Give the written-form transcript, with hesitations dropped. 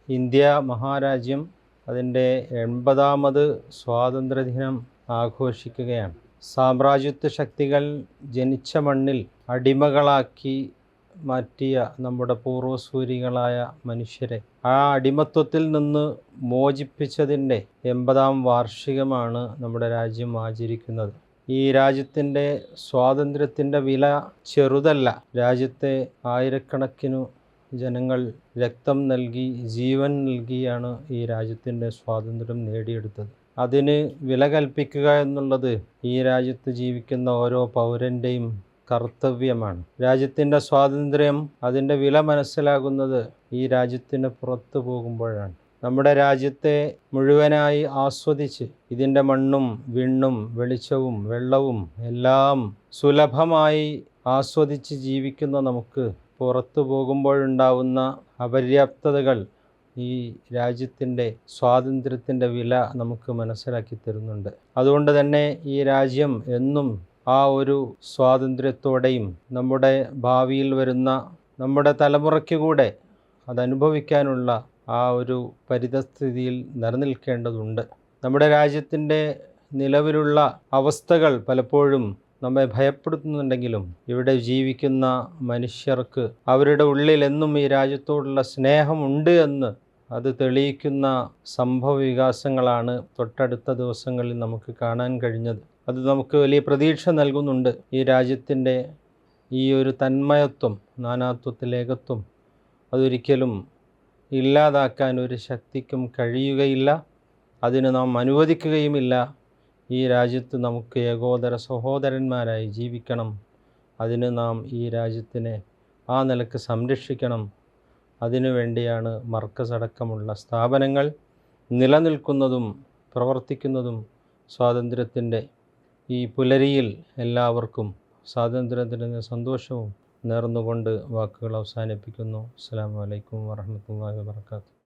India മഹാരാജ്യം അതിൻ്റെ 80ാമത് സ്വാതന്ത്ര്യദിനം ആഘോഷിക്കുകയാണ്. സാമ്രാജ്യത്വ ശക്തികൾ ജനിച്ച മണ്ണിൽ അടിമകളാക്കി മാറ്റിയ നമ്മുടെ പൂർവ്വസൂരികളായ മനുഷ്യരെ ആ അടിമത്വത്തിൽ നിന്ന് മോചിപ്പിച്ചതിൻ്റെ 80ാം വാർഷികമാണ് നമ്മുടെ രാജ്യം ആചരിക്കുന്നത്. ഈ രാജ്യത്തിൻ്റെ സ്വാതന്ത്ര്യത്തിൻ്റെ വില ചെറുതല്ല. രാജ്യത്തെ ആയിരക്കണക്കിനു ജനങ്ങൾ രക്തം നൽകി ജീവൻ നൽകിയാണ് ഈ രാജ്യത്തിൻ്റെ സ്വാതന്ത്ര്യം നേടിയെടുത്തത്. അതിന് വില കൽപ്പിക്കുക എന്നുള്ളത് ഈ രാജ്യത്ത് ജീവിക്കുന്ന ഓരോ പൗരൻ്റെയും കർത്തവ്യമാണ്. രാജ്യത്തിൻ്റെ സ്വാതന്ത്ര്യം അതിൻ്റെ വില മനസ്സിലാകുന്നത് ഈ രാജ്യത്തിന് പുറത്തു പോകുമ്പോഴാണ്. നമ്മുടെ രാജ്യത്തെ മുഴുവനായി ആസ്വദിച്ച് ഇതിൻ്റെ മണ്ണും വിണ്ണും വെളിച്ചവും വെള്ളവും എല്ലാം സുലഭമായി ആസ്വദിച്ച് ജീവിക്കുന്ന നമുക്ക് പുറത്തു പോകുമ്പോഴുണ്ടാവുന്ന അപര്യാപ്തതകൾ ഈ രാജ്യത്തിൻ്റെ സ്വാതന്ത്ര്യത്തിൻ്റെ വില നമുക്ക് മനസ്സിലാക്കി തരുന്നുണ്ട്. അതുകൊണ്ട് തന്നെ ഈ രാജ്യം എന്നും ആ ഒരു സ്വാതന്ത്ര്യത്തോടെയും നമ്മുടെ ഭാവിയിൽ വരുന്ന നമ്മുടെ തലമുറയ്ക്ക് കൂടെ അതനുഭവിക്കാനുള്ള ആ ഒരു പരിതസ്ഥിതിയിൽ നിലനിൽക്കേണ്ടതുണ്ട്. നമ്മുടെ രാജ്യത്തിൻ്റെ നിലവിലുള്ള അവസ്ഥകൾ പലപ്പോഴും നമ്മെ ഭയപ്പെടുത്തുന്നുണ്ടെങ്കിലും ഇവിടെ ജീവിക്കുന്ന മനുഷ്യർക്ക് അവരുടെ ഉള്ളിൽ എന്നും ഈ രാജ്യത്തോടുള്ള സ്നേഹമുണ്ട് എന്ന് അത് തെളിയിക്കുന്ന സംഭവ വികാസങ്ങളാണ് തൊട്ടടുത്ത ദിവസങ്ങളിൽ നമുക്ക് കാണാൻ കഴിഞ്ഞത്. അത് നമുക്ക് വലിയ പ്രതീക്ഷ നൽകുന്നുണ്ട്. ഈ രാജ്യത്തിൻ്റെ ഈ ഒരു തന്മയത്വം, നാനാത്വത്തിൽ ഏകത്വം അതൊരിക്കലും ഇല്ലാതാക്കാൻ ഒരു ശക്തിക്കും കഴിയുകയില്ല. അതിന് നാം അനുവദിക്കുകയുമില്ല. ഈ രാജ്യത്ത് നമുക്ക് ഏകോദര സഹോദരന്മാരായി ജീവിക്കണം. അതിന് നാം ഈ രാജ്യത്തിനെ ആ നിലക്ക് സംരക്ഷിക്കണം. അതിനു വേണ്ടിയാണ് മർക്കസ് അടക്കമുള്ള സ്ഥാപനങ്ങൾ നിലനിൽക്കുന്നതും പ്രവർത്തിക്കുന്നതും. സ്വാതന്ത്ര്യത്തിൻ്റെ ഈ പുലരിയിൽ എല്ലാവർക്കും സ്വാതന്ത്ര്യത്തിൻ്റെ സന്തോഷവും നേർന്നുകൊണ്ട് വാക്കുകൾ അവസാനിപ്പിക്കുന്നു. അസ്സലാമു അലൈക്കും വറഹ്മത്തുള്ളാഹി വബറകാതുഹു.